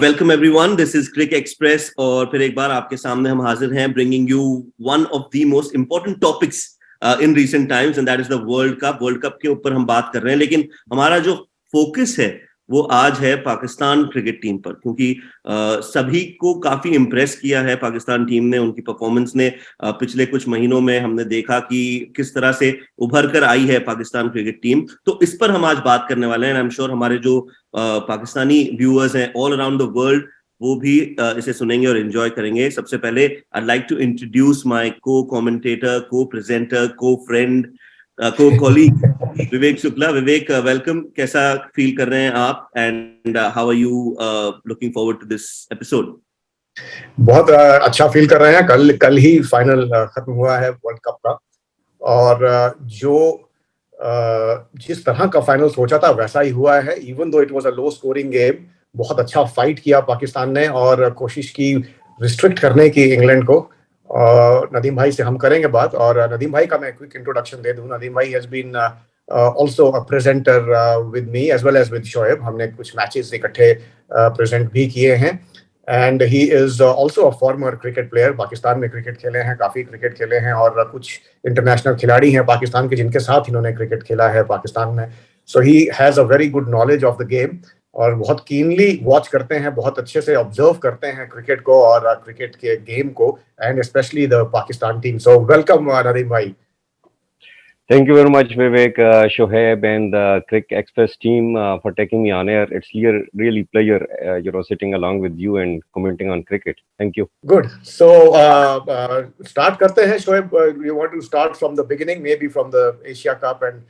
Welcome everyone, this is Crick Express और फिर एक बार आपके सामने हम हाजिर हैं bringing you one of the most important topics in recent times and that is the world cup के ऊपर हम बात कर रहे हैं। लेकिन हमारा जो फोकस है वो आज है पाकिस्तान क्रिकेट टीम पर, क्योंकि सभी को काफी इम्प्रेस किया है पाकिस्तान टीम ने, उनकी परफॉर्मेंस ने। पिछले कुछ महीनों में हमने देखा कि किस तरह से उभर कर आई है पाकिस्तान क्रिकेट टीम। तो इस पर हम आज बात करने वाले हैं। आई एम श्योर हमारे जो पाकिस्तानी व्यूअर्स हैं ऑल अराउंड द वर्ल्ड वो भी इसे सुनेंगे और एंजॉय करेंगे। सबसे पहले I like to introduce my co commentator, co presenter, co friend, co colleague Vivek Shukla. Vivek, welcome. कैसा फील कर रहे हैं आप and how are you looking forward to this episode? बहुत अच्छा फील कर रहे हैं। कल ही फाइनल खत्म हुआ है वर्ल्ड कप का, और जो जिस तरह का फाइनल सोचा था वैसा ही हुआ है। Even though it was a low scoring game, बहुत अच्छा फाइट किया पाकिस्तान ने और कोशिश की रिस्ट्रिक्ट करने की इंग्लैंड को। नदीम भाई से हम करेंगे बात, और नदीम भाई का मैं क्विक इंट्रोडक्शन दे दूं। नदीम भाई has been also a presenter with me as well as with Shoaib. हमने कुछ मैचेस इकट्ठे प्रेजेंट भी किए हैं, and he is also a former cricket player. Pakistan में क्रिकेट खेले हैं, काफी क्रिकेट खेले हैं, और कुछ इंटरनेशनल खिलाड़ी हैं पाकिस्तान के जिनके साथ इन्होंने क्रिकेट खेला है पाकिस्तान में। So he has a very good knowledge of the game, और बहुत कीनली वॉच करते हैं, बहुत अच्छे से ऑब्जर्व करते हैं क्रिकेट को और क्रिकेट के गेम को, and specially the Pakistan team. So welcome Nadeem भाई। Thank you very much, Vivek, Shoaib, and the Crick Express team for taking me on air. It's really pleasure, sitting along with you and commenting on cricket. Thank you. Good. So, start करते हैं. Shoaib, you want to start from the beginning, maybe from the Asia Cup and.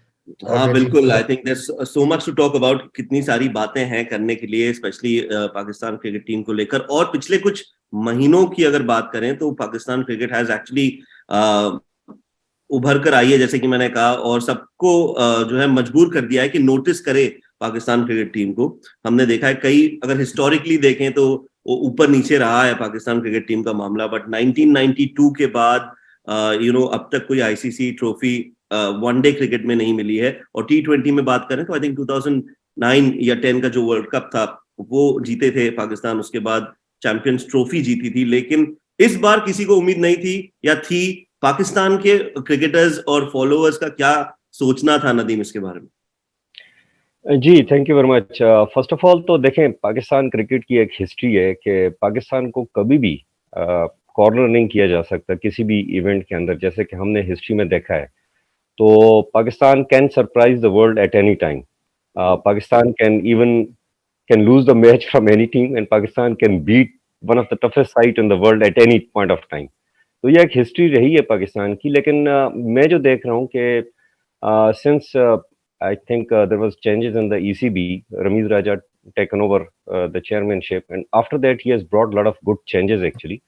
हाँ बिल्कुल, I think there's so much to talk about। कितनी सारी बातें हैं करने के लिए, स्पेशली पाकिस्तान क्रिकेट टीम को लेकर। और पिछले कुछ महीनों की अगर बात करें तो पाकिस्तान क्रिकेट हैज एक्चुअली उभर कर आई है, जैसे कि मैंने कहा, और सबको जो है मजबूर कर दिया है कि नोटिस करे पाकिस्तान क्रिकेट टीम को। हमने देखा है कई, अगर हिस्टोरिकली देखें तो वो ऊपर नीचे रहा है पाकिस्तान क्रिकेट टीम का मामला, बट 1992 के बाद अब तक कोई आईसीसी ट्रॉफी वनडे क्रिकेट में नहीं मिली है। और T20 में बात करें तो आई थिंक 2009 या 10 का जो वर्ल्ड कप था वो जीते थे पाकिस्तान, उसके बाद चैंपियंस ट्रॉफी जीती थी। लेकिन इस बार किसी को उम्मीद नहीं थी, या थी? पाकिस्तान के क्रिकेटर्स और फॉलोअर्स का क्या सोचना था नदीम इसके बारे में? जी, thank you very much. First of all तो देखें, पाकिस्तान क्रिकेट की एक हिस्ट्री है कि पाकिस्तान को कभी भी कॉर्नर नहीं किया जा सकता किसी भी इवेंट के अंदर। जैसे कि हमने हिस्ट्री में देखा है, तो Pakistan can surprise the world at any time. Pakistan can lose the match from any team, and Pakistan can beat one of the toughest side in the world at any point of time. तो ये एक history रही है पाकिस्तान की। लेकिन मैं जो देख रहा हूँ कि since I think there was changes in the ECB, Ramiz Raja taken over the chairmanship, and after that he has brought lot of good changes actually,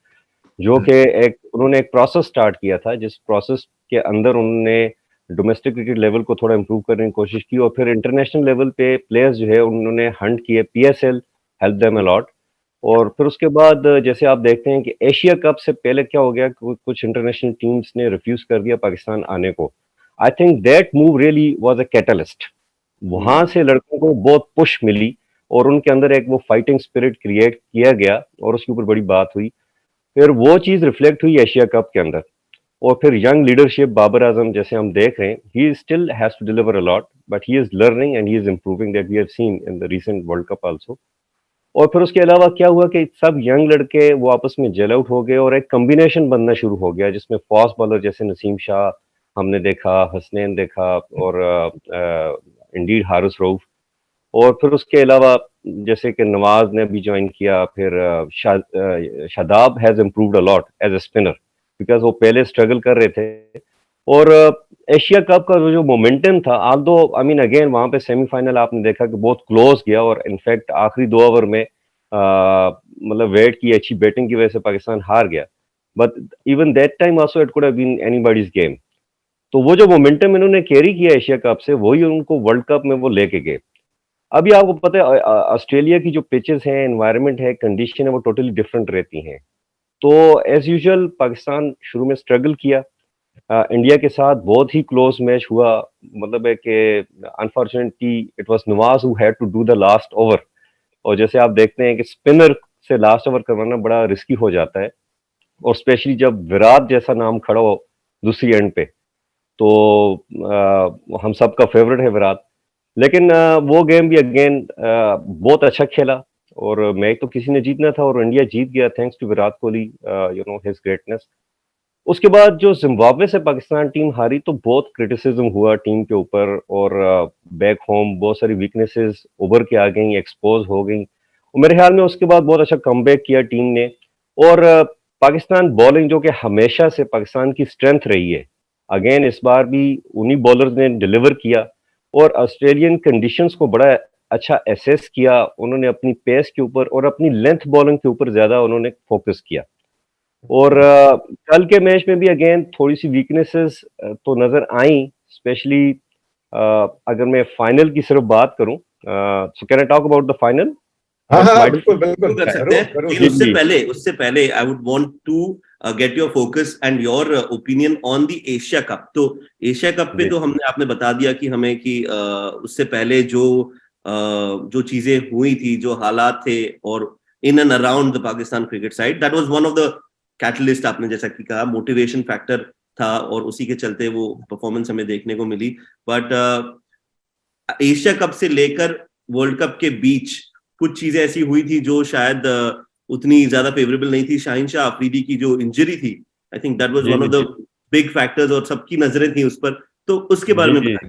जो कि उन्होंने एक प्रोसेस स्टार्ट किया था, जिस प्रोसेस के अंदर उन्होंने डोमेस्टिक क्रिकेट लेवल को थोड़ा इम्प्रूव करने की कोशिश की, और फिर इंटरनेशनल लेवल पे प्लेयर्स जो है उन्होंने हंट किए। PSL help them a lot. और फिर उसके बाद जैसे आप देखते हैं कि एशिया कप से पहले क्या हो गया, कुछ इंटरनेशनल टीम्स ने रिफ्यूज कर दिया पाकिस्तान आने को। I think that move really was a catalyst. वहां से लड़कों को बहुत पुश मिली और उनके अंदर एक वो फाइटिंग स्पिरिट क्रिएट किया गया, और उसके ऊपर बड़ी बात हुई। फिर वो चीज रिफ्लेक्ट हुई एशिया कप के अंदर, और फिर यंग लीडरशिप, बाबर आजम जैसे हम देख रहे हैं, he still has to deliver a lot, but he is learning and he is improving, that we have seen in the recent world cup also. और फिर उसके अलावा क्या हुआ कि सब यंग लड़के वो आपस में जेल आउट हो गए, और एक कॉम्बिनेशन बनना शुरू हो गया, जिसमें फास्ट बॉलर जैसे नसीम शाह हमने देखा, हसनैन देखा, और इंडीड हारिस रऊफ, और फिर उसके अलावा जैसे कि नवाज ने भी ज्वाइन किया। फिर Shadab has improved a lot as a spinner, because वो पहले स्ट्रगल कर रहे थे। और एशिया कप का जो मोमेंटम था, आल्दो आई मीन अगेन वहां पे सेमीफाइनल आपने देखा कि बहुत क्लोज गया, और इनफैक्ट आखिरी 2 ओवर में मतलब वेट की अच्छी बैटिंग की वजह से पाकिस्तान हार गया, but even that time also it could have been anybody's game. तो वो जो मोमेंटम इन्होंने कैरी किया एशिया कप से, वही उनको वर्ल्ड कप में वो लेके गए। अभी आपको पता है ऑस्ट्रेलिया की जो पिचेस हैं, एनवायरनमेंट है, कंडीशन है, वो टोटली डिफरेंट रहती हैं। तो एज यूजुअल पाकिस्तान शुरू में स्ट्रगल किया, इंडिया के साथ बहुत ही क्लोज मैच हुआ। मतलब है कि unfortunately it was Nawaz who had to do the last over, और जैसे आप देखते हैं कि स्पिनर से लास्ट ओवर करवाना बड़ा रिस्की हो जाता है, और स्पेशली जब विराट जैसा नाम खड़ा हो दूसरी एंड पे, तो हम सबका फेवरेट है विराट। लेकिन वो गेम भी अगेन बहुत अच्छा खेला, और मैच तो किसी ने जीतना था और इंडिया जीत गया thanks to Virat Kohli, you know his greatness. उसके बाद जो जिम्बाब्वे से पाकिस्तान टीम हारी तो बहुत क्रिटिसिज्म हुआ टीम के ऊपर, और बैक होम बहुत सारी वीकनेसेस उभर के आ गई, एक्सपोज हो गई, और मेरे ख्याल में उसके बाद बहुत अच्छा कमबैक किया टीम ने। और पाकिस्तान बॉलिंग जो कि हमेशा से पाकिस्तान की स्ट्रेंथ रही है, अगेन इस बार भी उन्हीं बॉलर्स ने डिलीवर किया, और ऑस्ट्रेलियन कंडीशंस को बड़ा अच्छा एसेस किया उन्होंने, अपनी पेस के ऊपर और अपनी लेंथ बॉलिंग के ऊपर ज्यादा उन्होंने फोकस किया। और कल के मैच में भी अगेन थोड़ी सी वीकनेसेस तो नजर आई, स्पेशली अगर मैं फाइनल की सिर्फ बात करूं, so can I talk about the final? हाँ हाँ बिल्कुल बिल्कुल कर सकते हैं, लेकिन उससे पहले I would want to get your focus and your opinion on the Asia Cup. तो एशिया कप पे तो आपने बता दिया कि हमें कि उससे पहले जो चीजें हुई थी, जो हालात थे, और in and around the Pakistan cricket side, that was one of the catalyst, आपने जैसा कि कहा, मोटिवेशन फैक्टर था, और उसी के चलते वो परफॉर्मेंस हमें देखने को मिली। बट एशिया कप से लेकर वर्ल्ड कप के बीच कुछ चीजें ऐसी हुई थी जो शायद उतनी ज्यादा फेवरेबल नहीं थी। शाहीन शाह अफरीदी की जो इंजरी थी, I think that was one of the big factors, और सबकी नजरें थी उस पर। तो उसके बारे में बताइए।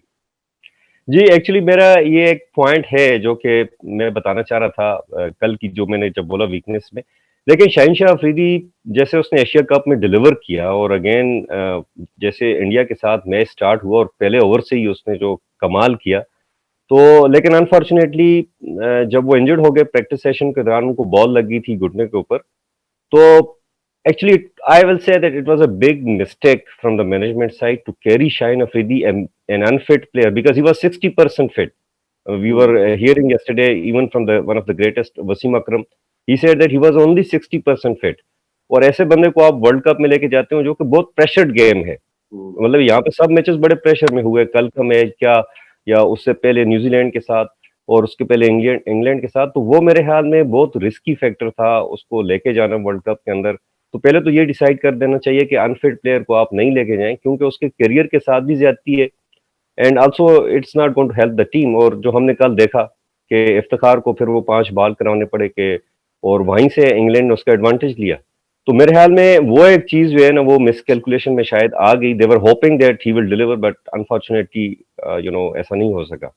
जी, एक्चुअली मेरा ये एक पॉइंट है जो कि मैं बताना चाह रहा था कल की, जो मैंने जब बोला वीकनेस में, लेकिन शाहीन शाह अफरीदी जैसे उसने एशिया कप में डिलीवर किया, और अगेन जैसे इंडिया के साथ मैच स्टार्ट हुआ और पहले ओवर से ही उसने जो कमाल किया, तो लेकिन अनफॉर्चुनेटली जब वो इंजर्ड हो गए प्रैक्टिस सेशन के दौरान, उनको बॉल लगी थी घुटने के ऊपर, तो actually I will say that it was a big mistake from the management side to carry Shaheen Afridi, an unfit player, because he was 60% fit. We were hearing yesterday even from the one of the greatest, Wasim Akram, he said that he was only 60% fit. और ऐसे बंदे को आप world cup में लेके जाते हो जो कि बहुत प्रेशर्ड गेम है, मतलब यहाँ पे सब मैचेस बड़े प्रेशर में हुए, कल का मैच क्या, या उससे पहले न्यूजीलैंड के साथ, और उसके पहले इंग्लैंड के साथ, तो वो मेरे ख्याल में बहुत रिस्की फैक्टर था उसको लेके जाना वर्ल्ड कप के अंदर। तो पहले तो ये डिसाइड कर देना चाहिए कि अनफिट प्लेयर को आप नहीं लेके जाएं, क्योंकि उसके करियर के साथ भी ज्यादती है, and also it's not going to help the team. और जो हमने कल देखा कि इफ्तिखार को फिर वो 5 बॉल कराने पड़े के, और वहीं से इंग्लैंड ने उसका एडवांटेज लिया। तो मेरे ख्याल में वो एक चीज जो है ना, वो मिसकैलकुलेशन में शायद आ गई। They were hoping that he will deliver, but unfortunately you know ऐसा नहीं हो सका।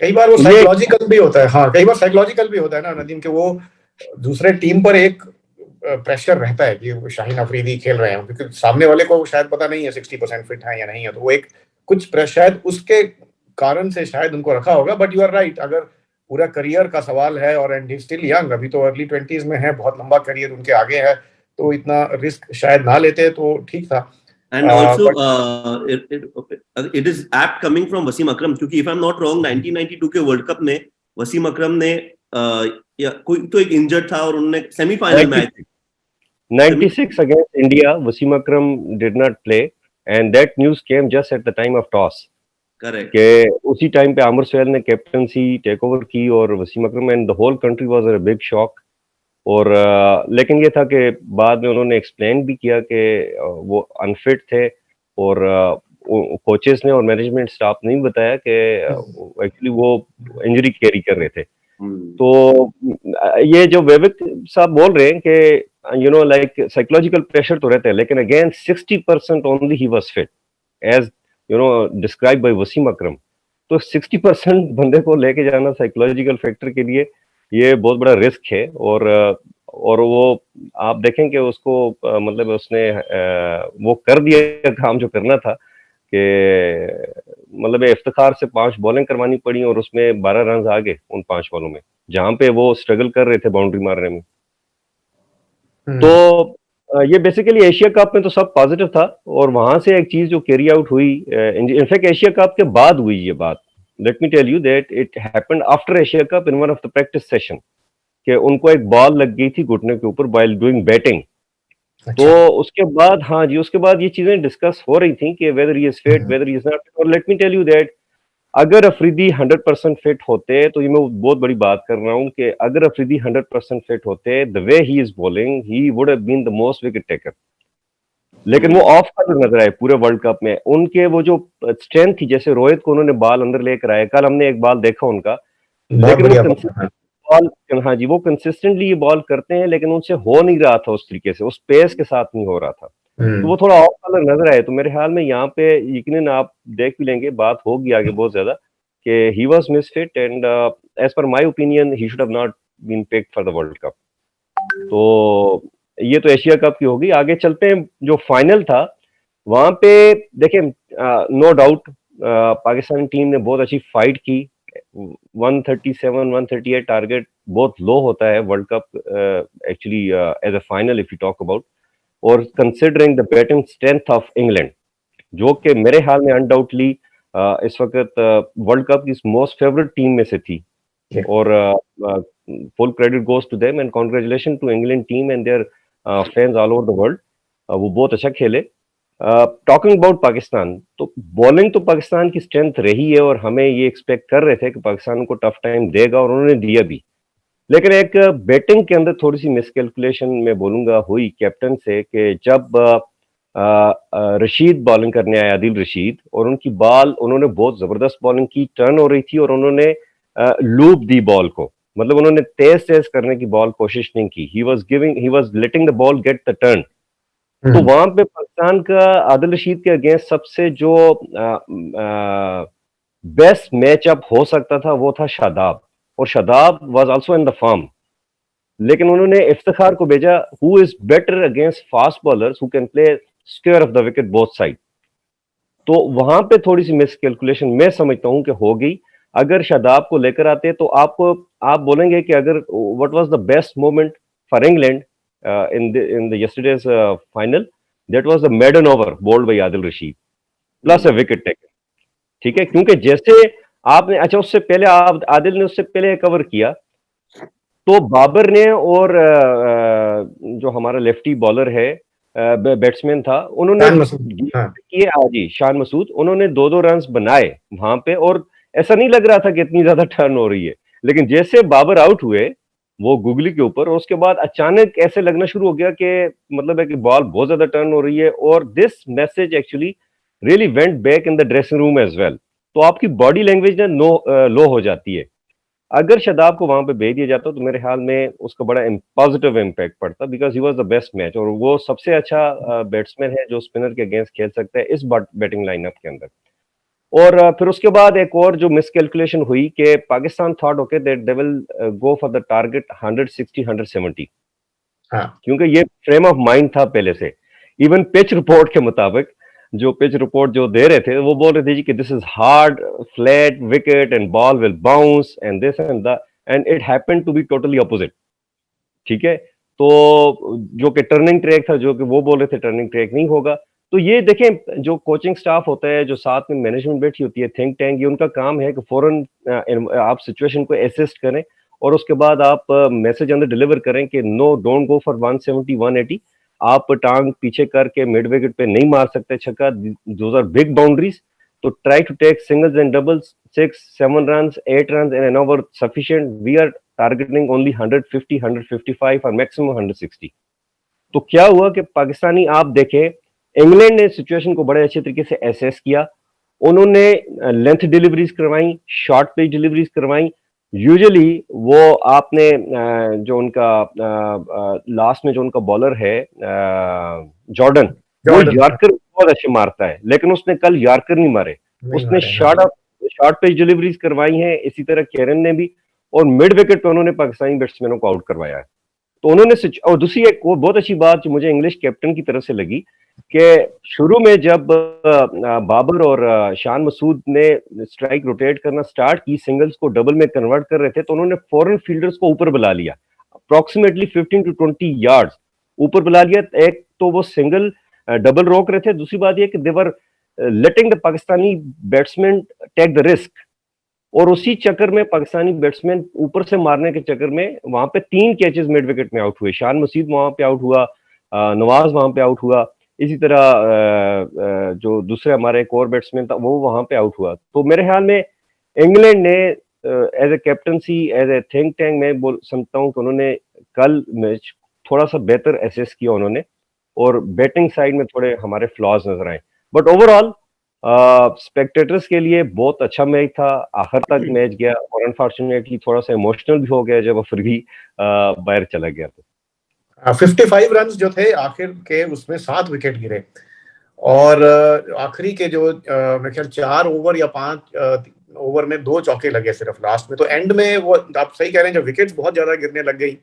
कई बार वो साइकोलॉजिकल भी होता है। हाँ, कई बार साइकोलॉजिकल भी होता है ना नदीम, के वो दूसरे टीम पर एक प्रेशर रहता है कि शाहीन अफरीदी खेल रहे हैं, क्योंकि सामने वाले को शायद पता नहीं है 60% फिट है या नहीं है, तो वो एक कुछ शायद उसके कारण से शायद उनको रखा होगा। बट यू आर राइट, अगर पूरा करियर का सवाल है, और एंड स्टिल यंग, अभी तो अर्ली 20s में है, बहुत लंबा करियर उनके आगे है, तो इतना रिस्क शायद ना लेते तो ठीक था। And also, it is apt coming from Wasim Akram, क्योंकि if I'm not wrong 1992 के वर्ल्ड कप में वसीम अकरम ने या कोई तो एक इंजर्ड था, और उन्होंने semifinal match 96 against India, Wasim Akram did not play, and that news came just at the time of toss. Correct, कि उसी टाइम पे आमिर सुहेल ने कैप्टनसी टेक ओवर की, और Wasim Akram, and the whole country was a big shock. और लेकिन ये था कि बाद में उन्होंने एक्सप्लेन भी किया कि वो अनफिट थे, और कोचेस ने और मैनेजमेंट स्टाफ ने भी बताया कि एक्चुअली वो इंजरी कैरी कर रहे थे। तो ये जो वैभव साहब बोल रहे हैं कि you know like psychological pressure तो रहता है, लेकिन again 60% only he was fit, as you know describe by Wasim Akram. तो 60% बंदे को लेके जाना साइकोलॉजिकल फैक्टर के लिए ये बहुत बड़ा रिस्क है। और वो आप देखें कि उसको मतलब उसने वो कर दिया काम जो करना था, कि मतलब इफ्तिखार से 5 बॉलिंग करवानी पड़ी, और उसमें 12 रन आ गए उन 5 बॉलों में, जहां पे वो स्ट्रगल कर रहे थे बाउंड्री मारने में। तो ये बेसिकली एशिया कप में तो सब पॉजिटिव था, और वहां से एक चीज जो कैरी आउट हुई, इनफैक्ट एशिया कप के बाद हुई ये बात। Let me tell you that it happened after Asia Cup in one of the practice session, कि उनको एक बॉल लग गई थी घुटने के ऊपर व्हाइल डूइंग बैटिंग। तो उसके बाद, हाँ जी, उसके बाद ये चीजें डिस्कस हो रही थी कि whether he is fit, whether he is not. और let me tell you that अगर अफरीदी 100% फिट होते, तो ये मैं बहुत बड़ी बात कर रहा हूँ कि अगर अफरीदी 100% फिट होते, the way he is bowling, he would have been the most wicket taker. लेकिन वो ऑफ कलर नजर आए पूरे वर्ल्ड कप में। उनके वो जो स्ट्रेंथ थी, जैसे रोहित को उन्होंने बॉल अंदर लेकर आए, कल हमने एक बॉल देखा उनका, बहुत लेकिन वो बढ़िया कंसिस्टेंट बॉल, हाँ जी, वो कंसिस्टेंटली ये बॉल करते हैं, लेकिन उनसे हो नहीं रहा था उस तरीके से, उस पेस के साथ नहीं हो रहा था, तो वो थोड़ा ऑफ कलर नजर आए। तो मेरे ख्याल में यहाँ पे यकीनन आप देख भी लेंगे, बात होगी आगे बहुत ज्यादा कि he was misfit, and as per my opinion he should have not been picked for the world Cup. तो ये तो एशिया कप की होगी। आगे चलते हैं, जो फाइनल था वहां पे देखिए, नो डाउट पाकिस्तान टीम ने बहुत अच्छी फाइट की। 137 138 टारगेट बहुत लो होता है world cup actually as a final if you talk about, और considering the batting strength of England, जो कि मेरे हाल में अनडाउटली इस वक्त वर्ल्ड कप की मोस्ट फेवरेट टीम में से थी, और full credit goes to them and congratulation to England team and their fans all over the world. वो बहुत अच्छा खेले। टॉकिंग अबाउट पाकिस्तान, तो बॉलिंग तो पाकिस्तान की स्ट्रेंथ रही है, और हमें ये एक्सपेक्ट कर रहे थे कि पाकिस्तान को टफ टाइम देगा, और उन्होंने दिया भी। लेकिन एक बैटिंग के अंदर थोड़ी सी मिसकैलकुलेशन मैं बोलूंगा हुई कैप्टन से, कि जब रशीद बॉलिंग करने आए, आदिल रशीद, और उनकी बॉल, उन्होंने बहुत जबरदस्त बॉलिंग की, टर्न हो रही थी, और उन्होंने लूप दी बॉल को, मतलब उन्होंने तेज तेज करने की बॉल कोशिश नहीं की। He was letting the ball get the turn. तो वहां पे पाकिस्तान का आदिल रशीद के अगेंस्ट सबसे जो बेस्ट मैचअप हो सकता था वो था शादाब, और Shadab was also in the form, लेकिन उन्होंने इफ्तिखार को भेजा, who is better against fast bowlers who can play square of the wicket both side. तो वहां पे थोड़ी सी मिसकैलकुलेशन मैं समझता हूं कि हो गई। अगर शादाब को लेकर आते तो आप बोलेंगे कि अगर what was the best moment for England in the yesterday's final, that was the maiden over bowled by Adil Rashid plus a wicket taker. ठीक है, क्योंकि जैसे आपने, अच्छा उससे पहले आप, आदिल ने उससे पहले कवर किया, तो बाबर ने और जो हमारा लेफ्टी बॉलर है, बैट्समैन था, उन्होंने किए, जी शान मसूद, उन्होंने 2-2 रन बनाए वहां पे, और ऐसा नहीं लग रहा था कि इतनी ज्यादा टर्न हो रही है। लेकिन जैसे बाबर आउट हुए वो गुगली के ऊपर, और उसके बाद अचानक ऐसे लगना शुरू हो गया कि मतलब है कि बॉल बहुत ज्यादा टर्न हो रही है, और this message actually really went back in the dressing room as well. तो आपकी बॉडी लैंग्वेज ना लो हो जाती है। अगर शादाब को वहां पे भेज दिया जाता तो मेरे ख्याल में उसका बड़ा पॉजिटिव इम्पैक्ट पड़ता, because he was the best match, और वो सबसे अच्छा बैट्समैन है जो स्पिनर के अगेंस्ट खेल सकता है इस बैटिंग लाइनअप के अंदर। और फिर उसके बाद एक और जो मिसकैलकुलेशन हुई कि Pakistan thought okay that they will go for the target 160 170, क्योंकि ये फ्रेम ऑफ माइंड था पहले से। इवन पिच रिपोर्ट के मुताबिक, जो पिच रिपोर्ट जो दे रहे थे, वो बोल रहे थे जी कि this is hard flat wicket and ball will bounce and this and that, and it happened to be totally opposite. ठीक है, तो जो कि टर्निंग ट्रैक था, जो कि वो बोल रहे थे टर्निंग ट्रैक नहीं होगा। तो ये देखें, जो कोचिंग स्टाफ होता है, जो साथ में मैनेजमेंट बैठी होती है, थिंक टैंक, ये उनका काम है कि फौरन आप सिचुएशन को असिस्ट करें, और उसके बाद आप मैसेज अंदर डिलीवर करें कि नो, डोंट गो फॉर 170 180, आप टांग पीछे करके मिड विकेट पे नहीं मार सकते छक्का, दोज आर बिग बाउंड्रीज। तो try to take singles and doubles, 6-7 runs 8 runs in an over sufficient. We are targeting only 150 155 और मैक्सिमम 160। तो क्या हुआ कि पाकिस्तानी, आप देखें, इंग्लैंड ने सिचुएशन को बड़े अच्छे तरीके से एसेस किया, उन्होंने लेंथ डिलीवरीज करवाई, शॉर्ट पिच डिलीवरीज करवाई। यूजुअली वो आपने जो उनका लास्ट में जो उनका बॉलर है जॉर्डन, वो यॉर्कर बहुत अच्छे मारता है, लेकिन उसने कल यॉर्कर नहीं मारे, उसने शॉर्ट पिच डिलीवरीज करवाई हैं, इसी तरह केरन ने भी, और मिड विकेट पे उन्होंने पाकिस्तानी बैट्समैनों को आउट करवाया है। तो उन्होंने और दूसरी एक बहुत अच्छी बात जो मुझे इंग्लिश कैप्टन की तरफ से लगी, कि शुरू में जब बाबर और शान मसूद ने स्ट्राइक रोटेट करना स्टार्ट की, सिंगल्स को डबल में कन्वर्ट कर रहे थे, तो उन्होंने फॉरेन फील्डर्स को ऊपर बुला लिया, अप्रोक्सीमेटली 15 to 20 yards ऊपर बुला लिया। एक तो वो सिंगल डबल रोक रहे थे, दूसरी बात ये कि they're letting the Pakistani batsman take the risk, और उसी चक्कर में पाकिस्तानी बैट्समैन ऊपर से मारने के चक्कर में वहां पे 3 कैचेस मिड विकेट में आउट हुए। शान मसीद वहां पे आउट हुआ, नवाज वहां पे आउट हुआ, इसी तरह जो दूसरे हमारे एक और बैट्समैन था वो वहां पे आउट हुआ। तो मेरे ख्याल में इंग्लैंड ने as a captaincy, as a think tank, मैं बोल समझता हूँ कि उन्होंने कल मैच थोड़ा सा बेहतर एसेस किया उन्होंने, और बैटिंग साइड में थोड़े हमारे फ्लॉज नजर आए, बट ओवरऑल स्पेक्टेटर्स के लिए बहुत अच्छा मैच था, आखिर तक मैच गया, और अनफॉर्चुनेटली थोड़ा सा इमोशनल भी हो गया जब अफरीदी बाहर चला गया। तो 55 रन जो थे आखिर के, उसमें 7 विकेट गिरे, और आखिरी के जो मेरे ख्याल 4 ओवर या 5 ओवर में 2 चौके लगे सिर्फ लास्ट में, तो एंड में वो आप सही कह रहे हैं, जब विकेट्स बहुत ज्यादा गिरने लग गई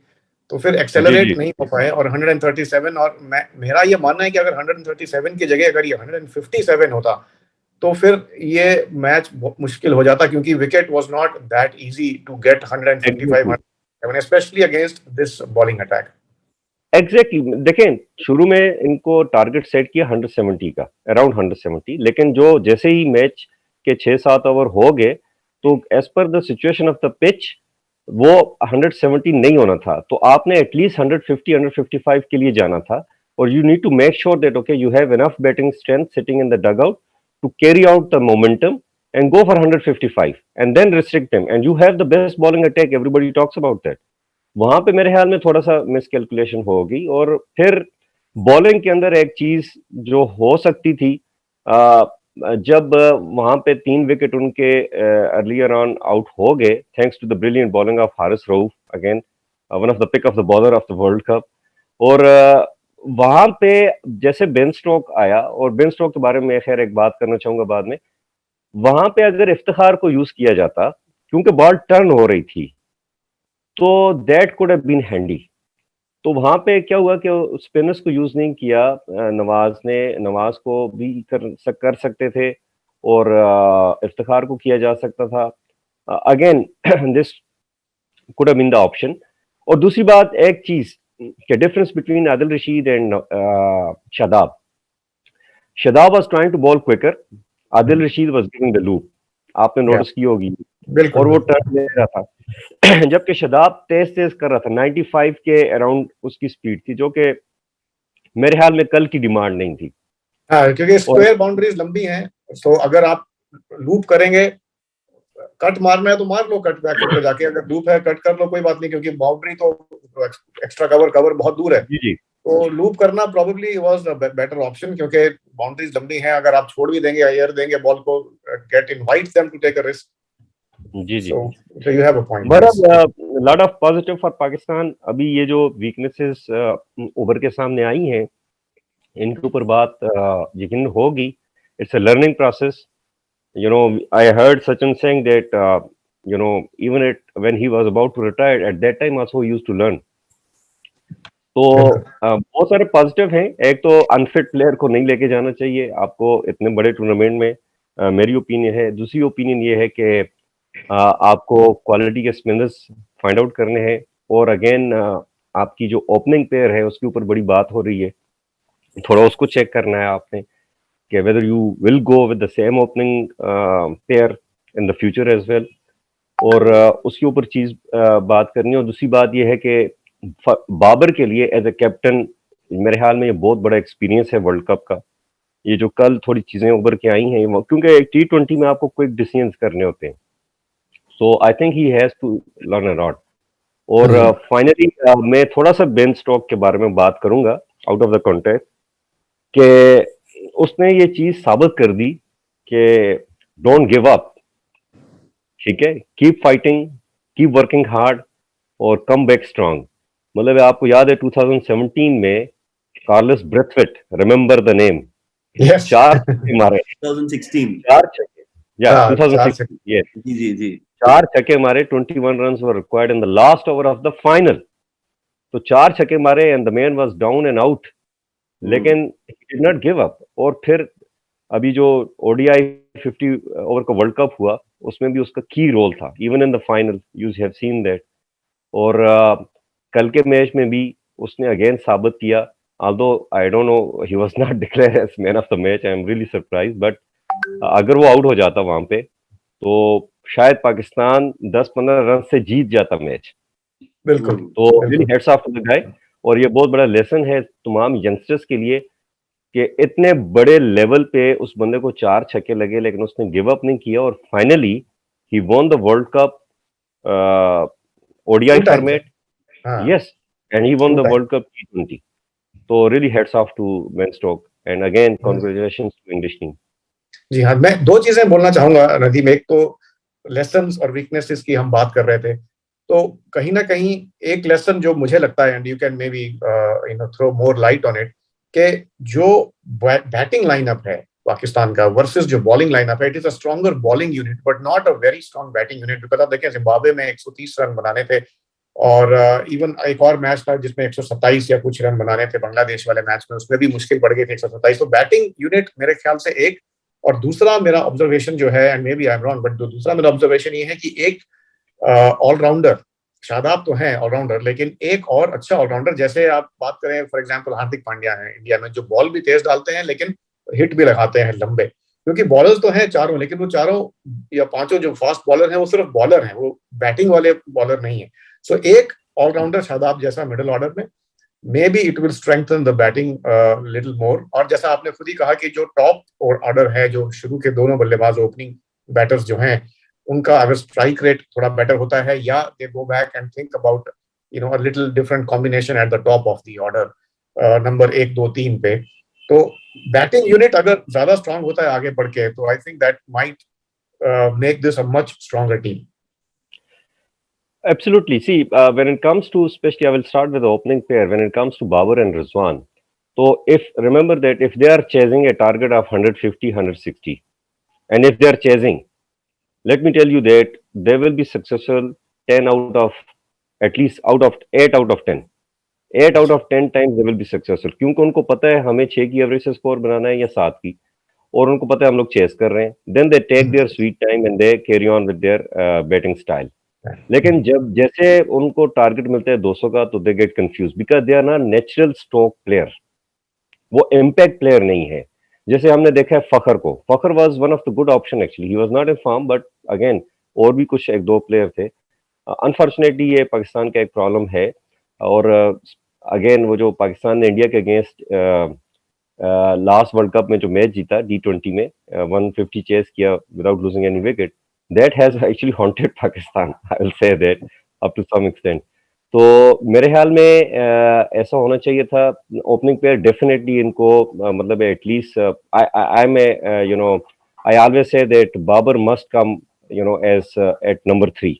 तो फिर एक्सेलरेट नहीं हो पाए, और 137, और मेरा ये मानना है कि अगर 137 की जगह अगर ये 157 होता तो फिर ये मैच मुश्किल हो जाता, क्योंकि wicket was not that easy to get 155, specially against this bowling attack. Exactly देखें, शुरू में इनको टारगेट सेट किया 170 का, अराउंड 170, लेकिन जो जैसे ही मैच के 6-7 ओवर हो गए तो as per the situation of the pitch वो 170 नहीं होना था, तो आपने एटलीस्ट 150 155 के लिए जाना था, और you need to make sure that okay you have enough batting strength sitting in the dugout to carry out the momentum and go for 155 and then restrict them, and you have the best bowling attack, everybody talks about that. वहां पे मेरे ख्याल में थोड़ा सा miscalculation होगी, और फिर बॉलिंग के अंदर एक चीज जो हो सकती थी, जब वहां पे 3 विकेट उनके अर्लियर ऑन आउट हो गए thanks to the brilliant bowling of Haris Rauf, again one of the pick of the bowler of the world Cup, और वहां पे जैसे बेन स्टोक आया, और बेन स्टोक के बारे में खैर एक बात करना चाहूंगा बाद में, वहां पे अगर इफ्तिखार को यूज किया जाता क्योंकि बॉल टर्न हो रही थी तो that could have been handy. तो वहां पे क्या हुआ कि स्पिनर्स को यूज नहीं किया नवाज को भी कर सकते थे, और इफ्तिखार को किया जा सकता था, again this could have been the option. और दूसरी बात, एक चीज के difference between Adil Rashid and Shadab was trying to bowl quicker, Adil Rashid was giving the loop, आपने नोटिस की होगी, और वो टर्न ले रहा था जबकि शादाब तेज कर रहा था, 95 के अराउंड उसकी स्पीड थी, जो कि मेरे ख्याल में कल की डिमांड नहीं थी। हाँ, क्योंकि स्क्वायर बाउंड्रीज लंबी हैं, तो अगर आप लूप करेंगे, कट मारना है तो मार लो कट बैक पे जाके, अगर लूप है कट कर लो, कोई बात नहीं, क्योंकि बाउंड्री तो एक्स्ट्रा कवर बहुत दूर है, जी। तो लूप करना probably was a better option, क्योंकि बाउंड्रीज लंबी हैं, अगर आप छोड़ भी देंगे, एयर देंगे बॉल को, get invite them to take a risk. जी। So you have a point. But lot of positive for Pakistan. अभी ये जो वीकनेसेस उभर के सामने आई हैं, इनके ऊपर बात यकीन होगी। It's a learning process, you know. I heard Sachin saying that even when he was about to retire, at that time also he used to learn. तो बहुत सारे पॉजिटिव हैं। एक तो अनफिट प्लेयर को नहीं लेके जाना चाहिए आपको इतने बड़े टूर्नामेंट में, मेरी ओपिनियन है। दूसरी ओपिनियन ये है कि आपको क्वालिटी के स्पिनर्स फाइंड आउट करने हैं, और अगेन आपकी जो ओपनिंग पेयर है उसके ऊपर बड़ी बात हो रही है, थोड़ा उसको चेक करना है आपने कि whether you will go with the same opening pair in the future as well, और उसके ऊपर चीज बात करनी है। और दूसरी बात ये है कि बाबर के लिए एज ए कैप्टन मेरे ख्याल में ये बहुत बड़ा एक्सपीरियंस है वर्ल्ड कप का। ये जो कल थोड़ी चीजें उभर के आई हैं, क्योंकि T20 में आपको क्विक डिसीजंस करने होते हैं, so I think he has to learn a lot. और फाइनली मैं थोड़ा सा बेन स्टोक के बारे में बात करूंगा आउट ऑफ द कॉन्टेक्स्ट, कि उसने ये चीज साबित कर दी कि डोंट गिव अप, ठीक है, keep fighting, keep working hard, और कम बैक स्ट्रांग। मतलब आपको याद है 2017 में Carlos Brathwaite, remember the name, 4 छक्के मारे 2016, 4 छक्के, या 2016, जी 4 छक्के मारे, 21 runs were required in the last over of the final. तो 4 छक्के मारे and the man was down and out, लेकिन he did not give up. और फिर अभी जो ओडीआई 50 ओवर का वर्ल्ड कप हुआ, उसमें भी उसका की रोल था, even in the final you have seen that. और कल के मैच में भी उसने अगेन साबित किया, although I don't know he was not declared as man of the match, I am really surprised, but अगर वो आउट हो जाता वहां पे तो शायद पाकिस्तान 10-15 रन से जीत जाता मैच। बिल्कुल। तो really hats off to the guy, और ये बहुत बड़ा लेसन है तमाम यंगस्टर्स के लिए कि इतने बड़े लेवल पे उस बंदे को 4 छक्के लगे, लेकिन उसने गिव अप नहीं किया, और finally He won the World Cup ODI 2 times. format. Yes, and he won 2 the times. World Cup T20. So really hats off to Ben Stokes, and again congratulations to English team. जी हाँ, मैं 2 चीजें बोलना चाहूंगा नदीम। एक तो lessons और weaknesses की हम बात कर रहे थे, तो कहीं ना कहीं एक लेसन जो मुझे लगता है, and you can maybe throw more light on it, कि जो बैटिंग लाइनअप है पाकिस्तान का वर्सेस जो बॉलिंग लाइनअप है, it is a stronger bowling unit but not a very strong batting unit. Because आप देखें जिम्बाब्वे में 130 रन बनाने थे, और इवन एक और मैच था जिसमें 127 या कुछ रन बनाने थे, बांग्लादेश वाले मैच में, उसमें भी मुश्किल पड़ गई थी 127। तो बैटिंग यूनिट मेरे ख्याल से एक, और दूसरा मेरा ऑब्जर्वेशन जो है, and maybe I am wrong, but दूसरा मेरा ऑब्जर्वेशन ये है कि एक ऑलराउंडर, शादाब तो है ऑलराउंडर, लेकिन एक और अच्छा ऑलराउंडर, जैसे आप बात करें फॉर एग्जांपल हार्दिक पांड्या है इंडिया में, जो बॉल भी तेज डालते हैं लेकिन हिट भी लगाते हैं लंबे, क्योंकि बॉलर्स तो हैं चारों, लेकिन वो चारों या पांचों जो फास्ट बॉलर हैं वो सिर्फ बॉलर हैं, वो बैटिंग वाले बॉलर नहीं है। सो एक ऑलराउंडर शादाब जैसा मिडिल ऑर्डर में, may be it will strengthen the batting little more. और जैसा आपने खुद ही कहा कि जो टॉप ऑर्डर है, जो शुरू के दोनों बल्लेबाज ओपनिंग बैटर्स जो हैं, उनका अगर स्ट्राइक रेट थोड़ा बेटर होता है, या they go back and think about a little different combination at the top of the order number 1, 2, 3 पे, तो बैटिंग यूनिट अगर ज्यादा स्ट्रांग होता है आगे बढ़ के, तो I think that might make this a much stronger team. Absolutely. See, when it comes to, especially, I will start with the opening pair. When it comes to Babar and Rizwan, so remember that if they are chasing a target of 150, 160, and if they are chasing, let me tell you that they will be successful 10 out of, at least out of 8 out of 10. 8 out of 10 times they will be successful. क्योंकि उनको पता है हमें 6 की average से score बनाना है या 7 की, और उनको पता है हम लोग चेस कर रहे हैं. Then they take their sweet time and they carry on with their batting style. लेकिन जब जैसे उनको टारगेट मिलता है 200 का, तो they get confuse because they are not natural stroke player, वो इम्पैक्ट प्लेयर नहीं है. जैसे हमने देखा है Fakhar was one of the good option actually, he was not in form, but again और भी कुछ 1-2 प्लेयर थे. अनफॉर्चुनेटली ये पाकिस्तान का एक प्रॉब्लम है. और अगेन वो जो पाकिस्तान ने इंडिया के अगेंस्ट लास्ट वर्ल्ड कप में जो मैच जीता T20 में, 150 चेस किया without losing any wicket, that has actually haunted Pakistan. I will say that up to some extent. तो मेरे ख्याल में ऐसा होना चाहिए था. ओपनिंग पेयर डेफिनेटली इनको मतलब at least I always say that Babar must come as at number 3.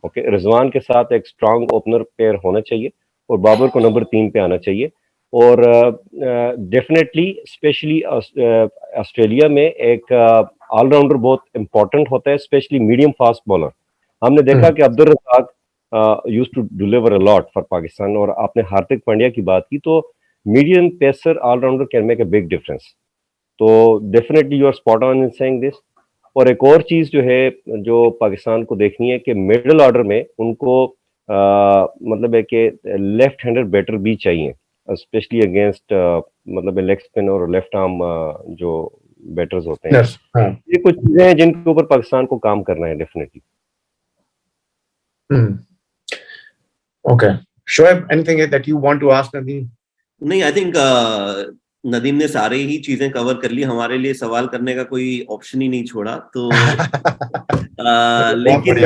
Okay, Rizwan के साथ एक स्ट्रांग ओपनर पेयर होना चाहिए और बाबर को नंबर 3 पे आना चाहिए. और डेफिनेटली स्पेशली ऑस्ट्रेलिया में एक ऑलराउंडर बहुत इंपॉर्टेंट होता है, स्पेशली मीडियम फास्ट बॉलर. हमने देखा कि Abdul Razzaq used to deliver a lot for Pakistan, और आपने हार्दिक पांड्या की बात की, तो medium pacer allrounder can make a big difference. तो definitely you are spot on in saying this. और एक और चीज जो है जो पाकिस्तान को देखनी है कि मिडिल ऑर्डर में उनको मतलब है कि लेफ्ट हैंडर बैटर भी चाहिए, स्पेशली अगेंस्ट मतलब लेग स्पिन और लेफ्ट आर्म जो बैटर्स होते हैं. ये कुछ चीजें हैं जिनके ऊपर पाकिस्तान को काम करना है definitely. Okay, Shoaib, anything that you want to ask Nadeem? नहीं, आई थिंक नदीम ने सारे ही चीजें कवर कर ली. हमारे लिए सवाल करने का कोई ऑप्शन ही नहीं छोड़ा. तो लेकिन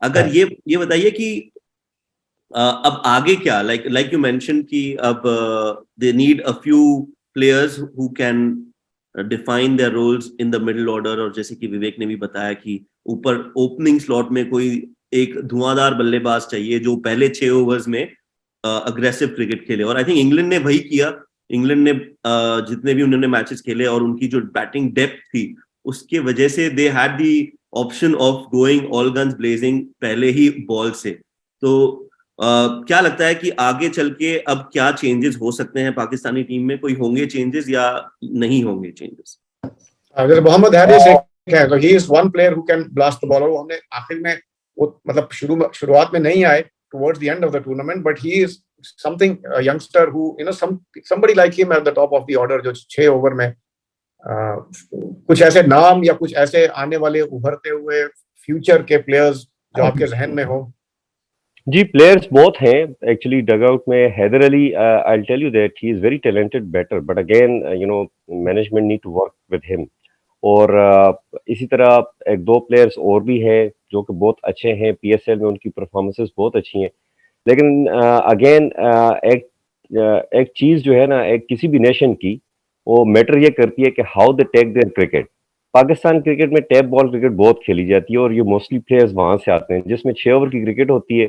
अगर ये बताइए कि अब आगे क्या, लाइक यू मेंशन कि अब they need a few players who can define their roles in the middle order. और जैसे कि विवेक ने भी बताया कि ऊपर ओपनिंग स्लॉट में कोई एक धुआंधार बल्लेबाज चाहिए जो पहले 6 ओवर्स में अग्रेसिव क्रिकेट खेले. और आई थिंक इंग्लैंड ने वही किया. इंग्लैंड ने जितने भी उन्होंने मैचेस खेले और उनकी जो बैटिंग डेप्थ थी, उसके वजह से they had the option of going all guns blazing पहले ही बॉल से. तो क्या लगता है कि आगे चल के अब क्या चेंजेस हो सकते हैं पाकिस्तानी टीम में? कोई होंगे चेंजेस या नहीं होंगे चेंजेस? अगर मोहम्मद हारिस है तो he is one player who can blast the ball. वो हमने आखिर में वो मतलब शुरुआत में नहीं आए towards the end of the tournament, but he is something, a youngster who somebody like him at the top of the order, जो 6 ओवर में कुछ ऐसे नाम या कुछ ऐसे आने वाले उभरते हुए फ्यूचर के प्लेयर्स जो आपके जहन में हो? जी, प्लेयर्स बहुत हैं एक्चुअली डगआउट में. Haider Ali, I will tell you that he is very talented batter, but again management need to work with him. और इसी तरह एक दो प्लेयर्स और भी हैं जो कि बहुत अच्छे हैं, पीएसएल में उनकी परफॉर्मेंसेस बहुत अच्छी हैं। लेकिन अगेन एक चीज जो है ना, एक किसी भी नेशन की, वो मैटर ये करती है कि how they take their cricket. Pakistan cricket में टैप बॉल क्रिकेट बहुत खेली जाती है और ये मोस्टली प्लेयर्स वहां से आते हैं, जिसमें 6 ओवर की क्रिकेट होती है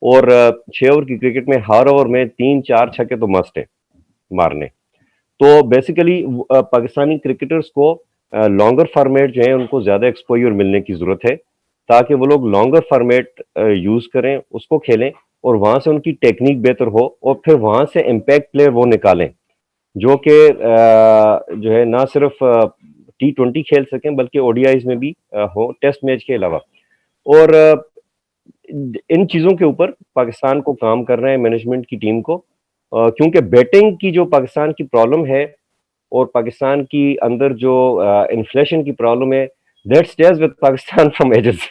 और 6 ओवर की क्रिकेट में हर ओवर में 3-4 छक्के तो मस्ट है मारने। तो बेसिकली पाकिस्तानी क्रिकेटर्स को लॉन्गर फॉर्मेट जो है उनको ज्यादा एक्सपोजर मिलने की जरूरत है, ताकि वो लोग लॉन्गर फॉर्मेट यूज करें, उसको खेलें और वहां से उनकी टेक्निक बेहतर हो और फिर वहां से इम्पैक्ट प्लेयर वो निकालें जो कि जो है ना सिर्फ T20 खेल सकें बल्कि ओडीआईज में भी हो, टेस्ट मैच के अलावा। और इन चीजों के ऊपर पाकिस्तान को काम करना है, मैनेजमेंट की टीम को, क्योंकि बैटिंग की जो पाकिस्तान की प्रॉब्लम है और पाकिस्तान की अंदर जो इन्फ्लेशन की प्रॉब्लम है, that stays with Pakistan from ages.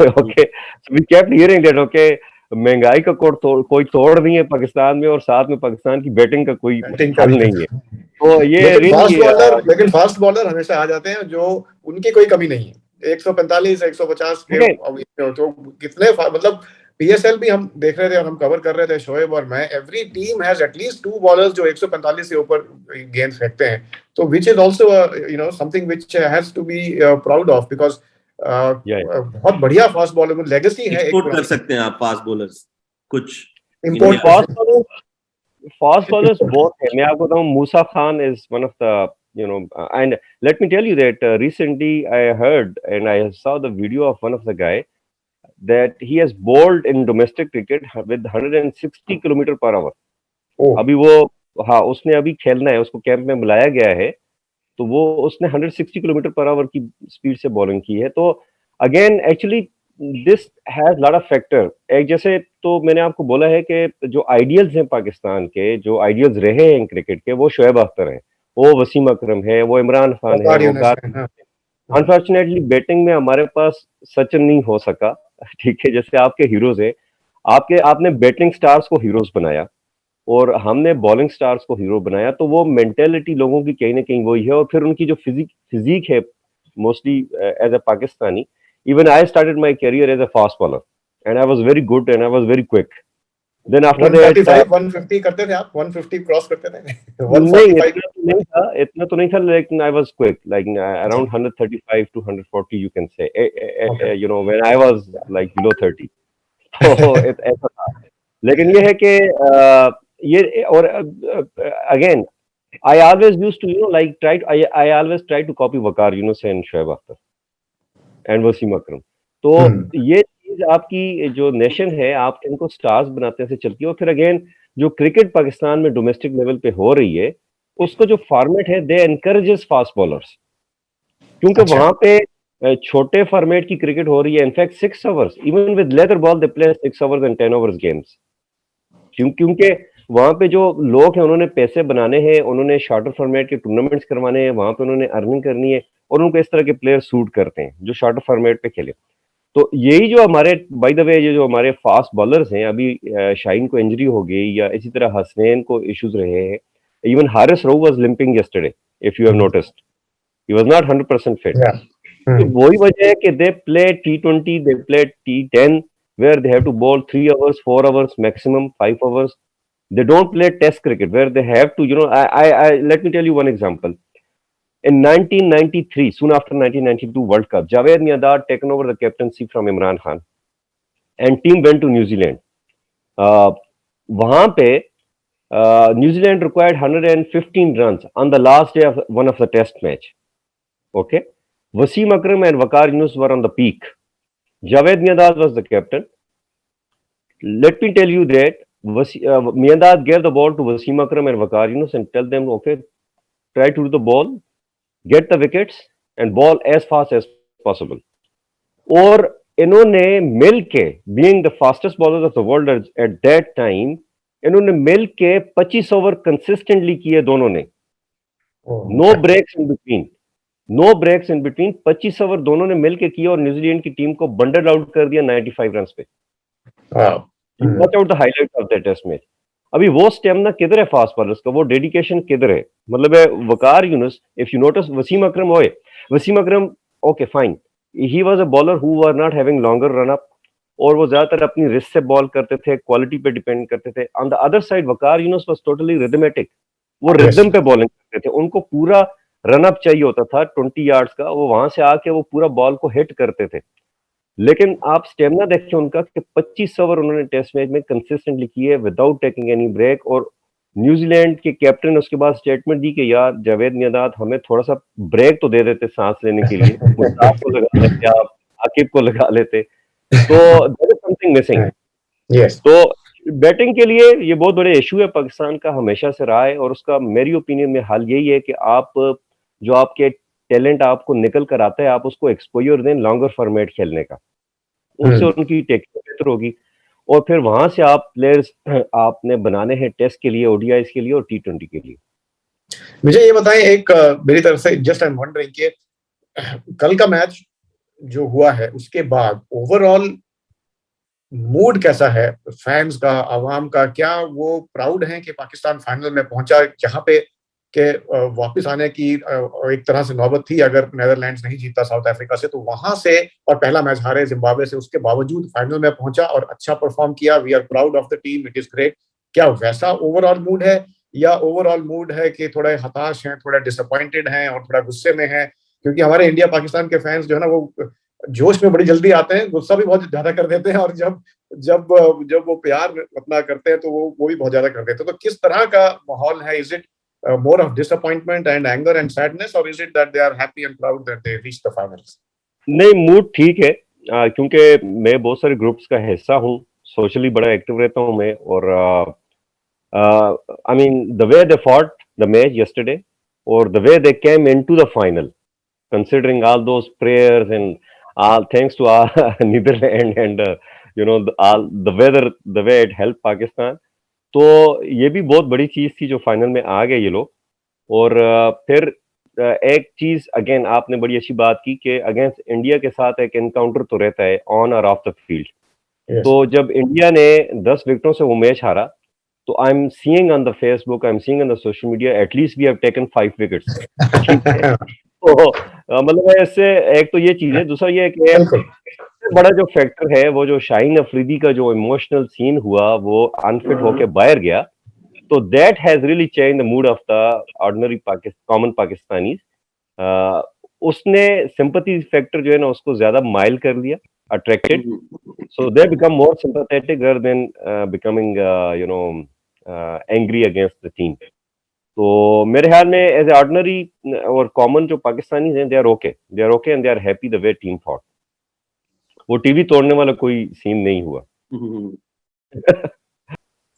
Okay, so we kept hearing that. Okay, महंगाई का कोई तोड़ नहीं है पाकिस्तान में और साथ में पाकिस्तान की बैटिंग का कोई बैटिंग हल नहीं है। तो ये लेकिन फास्ट बॉलर हमेशा आ जाते हैं जो उनकी कोई कमी नहीं है। 145 150 के तो कितने मतलब पीएसएल भी हम देख रहे थे और हम कवर कर रहे थे, शोएब और मैं, every team has at least 2 bowlers जो 145 से ऊपर गेंद फेंकते हैं, तो which is also something which has to be proud of, because बहुत बढ़िया फास्ट बॉलर लेगेसी है। एक्सपोर्ट कर सकते हैं आप फास्ट बॉलर्स कुछ इंपोर्ट फास्ट बॉलर्स बहुत है। मैं आपको बताऊं, Musa Khan is one of the and let me tell you that recently I heard and I saw the video of one of the guy that he has bowled in domestic cricket with 160 kilometre per hour. अभी वो, हाँ, उसने अभी खेलना है, उसको camp में बुलाया गया है, तो वो उसने 160 किलोमीटर पर आवर की स्पीड से बॉलिंग की है। तो again actually this has lot of factor. एक जैसे तो मैंने आपको बोला है कि जो आइडियल्स हैं पाकिस्तान के, जो आइडियल्स रहे हैं क्रिकेट के, वो शोएब अख्तर हैं, वो वसीम अकरम है, वो इमरान खान है, वो अनफॉर्चुनेटली बैटिंग में हमारे पास सचिन नहीं हो सका। ठीक है, जैसे आपके हीरोज हैं, आपने बैटिंग स्टार्स को हीरोज बनाया और हमने बॉलिंग स्टार्स को हीरो बनाया, तो वो मेंटेलिटी लोगों की कहीं ना कहीं वही है। और फिर उनकी जो फिजिक है, mostly as a Pakistani, even I started my career as a fast bowler and I was very good and I was very quick. Then after that 150 करते थे आप, 150 क्रॉस करते थे? इतना तो नहीं था, लेकिन I was quick, like around 135 to 140 you can say, you know, when I was like below 30। तो ऐसा था। लेकिन ये है कि ये, और again I always used to, I always try to copy Waqar Yunus and Shoaib Akhtar and Wasim Akram. तो ये चीज आपकी जो नेशन है, आप इनको स्टार्स बनाते से चलती है। और फिर अगेन जो क्रिकेट पाकिस्तान में डोमेस्टिक लेवल पे हो रही है, उसका जो फॉर्मेट है, दे एनकरेजेस फास्ट बॉलर्स, क्योंकि वहां पे छोटे फॉर्मेट की क्रिकेट हो रही है। In fact 6 hours, even with leather ball they play 6 hours and 10 overs games, क्योंकि वहां पे जो लोग हैं उन्होंने पैसे बनाने हैं, उन्होंने शॉर्टर फॉर्मेट के टूर्नामेंट्स करवाने हैं, वहां पे उन्होंने अर्निंग करनी है और उनको इस तरह के प्लेयर सूट करते हैं जो शॉर्टर फॉर्मेट पे खेले। तो यही जो हमारे, बाय द वे, ये जो हमारे फास्ट बॉलर्स हैं, अभी शाहीन को इंजरी हो गई, या इसी तरह हसनैन को इश्यूज रहे हैं, even Haris Rauf was limping yesterday, if you have noticed, he was not 100% fit. तो वही वजह है कि they play T20, they play T10 where they have to bowl 3 hours, 4 hours, maximum 5 hours. They don't play test cricket where they have to, let me tell you one example. In 1993, soon after 1992 World Cup, Javed Miandad taken over the captaincy from Imran Khan and team went to New Zealand. वहां पे New Zealand required 115 runs on the last day of one of the test match. Okay, Wasim Akram and Waqar Yunus were on the peak. Javed Miandad was the captain. Let me tell you that Miandad gave the ball to Wasim Akram and Waqar Yunus and tell them, okay, try to do the ball, get the wickets and ball as fast as possible. और इन्होंने मिल के, being the fastest bowlers of the world at that time, इन्होंने मिल के 25 over consistently किए दोनों ने, no breaks in between, 25 over दोनों ने मिलकर किया और न्यूजीलैंड की टीम को बंडल आउट कर दिया 95 रन पे। Watch out the highlight of that test match. अभी वो स्टेमिना किधर है फास्ट बॉलर्स का, वो डेडिकेशन किधर है? मतलब है Waqar Younis, if you notice Wasim Akram okay fine, he was a bowler who were not having longer run up, और वो ज्यादातर अपनी रिस्ट से बॉल करते थे, क्वालिटी पे डिपेंड करते थे। On the other side Waqar Yunus was totally rhythmic, वो रिदम पे बॉलिंग करते थे, उनको पूरा रन अप चाहिए होता था 20 यार्ड्स का, वो वहां से आके वो पूरा बॉल को हिट करते थे। लेकिन आप स्टेमिना देखिए उनका कि 25 ओवर उन्होंने टेस्ट मैच में कंसिस्टेंटली किए विदाउट टेकिंग एनी ब्रेक। और न्यूजीलैंड के कैप्टन उसके बाद स्टेटमेंट दी कि यार जावेद मियांदाद हमें थोड़ा सा ब्रेक तो दे देते सांस लेने के लिए, मुश्ताक को लगा लेते, आप आकिब को लगा लेते, तो there is something missing. Yes, तो बैटिंग के लिए ये बहुत बड़े इशू है पाकिस्तान का, हमेशा से रहा है, और उसका मेरी ओपिनियन में हाल यही है कि आप जो आपके टैलेंट आपको निकल कर आता है, आप उसको एक्सपोजर दें लॉन्गर फॉर्मेट खेलने का, उससे उनकी टेक्निक बेहतर होगी। और फिर वहां से आप प्लेयर्स आपने बनाने हैं टेस्ट के लिए, ओडीआईस के लिए और टी20 के लिए। मुझे ये बताएं, एक मेरी तरफ से जस्ट आई एम वंडरिंग कि कल का मैच जो हुआ है उसके बाद ओवरऑल मूड कैसा है फैंस का, आवाम का? क्या वो प्राउड हैं कि पाकिस्तान फाइनल में पहुंचा, जहां पे के वापस आने की एक तरह से नौबत थी अगर नेदरलैंड्स नहीं जीता साउथ अफ्रीका से, तो वहां से, और पहला मैच हारे जिम्बाब्वे से, उसके बावजूद फाइनल में पहुंचा और अच्छा परफॉर्म किया। We are proud of the team, it is great. क्या वैसा ओवरऑल मूड है, या ओवरऑल मूड है कि थोड़े हताश हैं, थोड़ा डिसअपॉइंटेड हैं और थोड़ा गुस्से में हैं? क्योंकि हमारे इंडिया पाकिस्तान के फैंस जो है ना, वो जोश में बड़ी जल्दी आते हैं, गुस्सा भी बहुत ज्यादा कर देते हैं, और जब जब जब वो प्यार अपना करते हैं तो वो भी बहुत ज्यादा कर देते हैं। तो किस तरह का माहौल है? Is it more of disappointment and anger and sadness, or is it that they are happy and proud that they reached the finals? नहीं, मूड ठीक है, क्योंकि मैं बहुत सारे ग्रुप्स का हिस्सा हूँ, सोशली बड़ा एक्टिव रहता हूँ मैं, और I mean the way they fought the match yesterday or the way they came into the final, considering all those prayers and all thanks to our Netherlands and all the weather, the way it helped Pakistan, तो ये भी बहुत बड़ी चीज थी जो final में आ गए ये लोग। और फिर एक चीज अगेन आपने बड़ी अच्छी बात की कि अगेंस्ट इंडिया के साथ एक एनकाउंटर तो रहता है ऑन और ऑफ द फील्ड। Yes. तो जब इंडिया ने 10 विकेटों से वो मैच हारा, तो I am seeing on the Facebook, I am seeing on the social media, at least we have taken 5 wickets. तो मतलब ऐसे एक तो ये चीज है, दूसरा ये है कि बिल्कुल। बड़ा जो फैक्टर है वो जो शाहीन अफरीदी का जो इमोशनल सीन हुआ, वो अनफिट होके बाहर गया, तो that has really change the mood of the ordinary common Pakistanis. उसने सिंपैथी फैक्टर जो है ना उसको ज्यादा माइल कर दिया, attracted, so they become more sympathetic rather than becoming angry against the team. तो मेरे ख्याल में एज ए ऑर्डिनरी और कॉमन जो पाकिस्तानीज हैं, they are okay and they are happy the way team fought. वो टीवी तोड़ने वाला कोई सीन नहीं हुआ।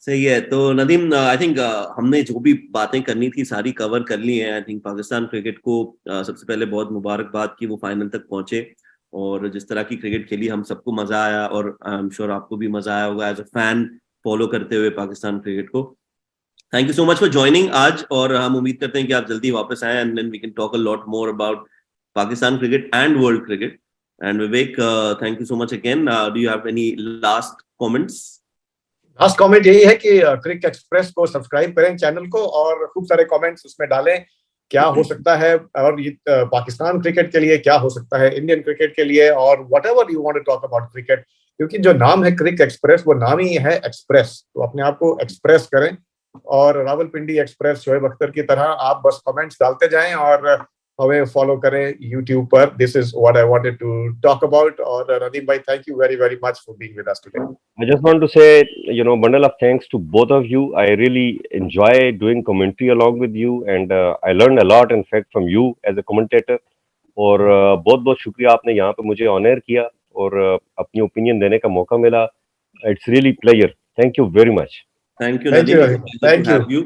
सही है। तो नदीम, आई थिंक हमने जो भी बातें करनी थी सारी कवर कर ली हैं। आई थिंक पाकिस्तान क्रिकेट को सबसे पहले बहुत मुबारकबाद कि वो फाइनल तक पहुंचे, और जिस तरह की क्रिकेट खेली हम सबको मजा आया, और आई एम श्योर आपको भी मजा आया होगा एज अ फैन फॉलो करते हुए पाकिस्तान क्रिकेट को। Thank you so much for joining आज, और हम उम्मीद करते हैं कि आप जल्दी वापस आए and then we can talk a lot more about Pakistan cricket and world cricket. And Vivek, thank you so much again. Do you have any last comments? Last comment यही है कि क्रिक एक्सप्रेस को सब्सक्राइब करें चैनल को, और खूब सारे comments उसमें डालें। क्या हो सकता है, और ये पाकिस्तान क्रिकेट के लिए क्या हो सकता है, इंडियन क्रिकेट के लिए, और whatever you want to talk about cricket, क्योंकि जो नाम है क्रिक एक्सप्रेस, वो नाम ही है एक्सप्रेस, तो अपने आप को एक्सप्रेस करें। और रावलपिंडी एक्सप्रेस शोएब अख्तर की तरह आप बस कमेंट्स डालते जाएं और हमें फॉलो करें यूट्यूब पर। This is what I wanted to talk about. और नदीम भाई, thank you very very much for being with us today. I just want to say, bundle of thanks to both of you. I really enjoy doing commentary along with you, and I learned a lot, in fact, from you as a commentator. और बहुत बहुत शुक्रिया, आपने यहाँ पे मुझे honour किया और अपनी ओपिनियन देने का मौका मिला। It's really pleasure. Thank you very much. Thank you, Thank you, Nadeem. Nadeem. Thank you. You.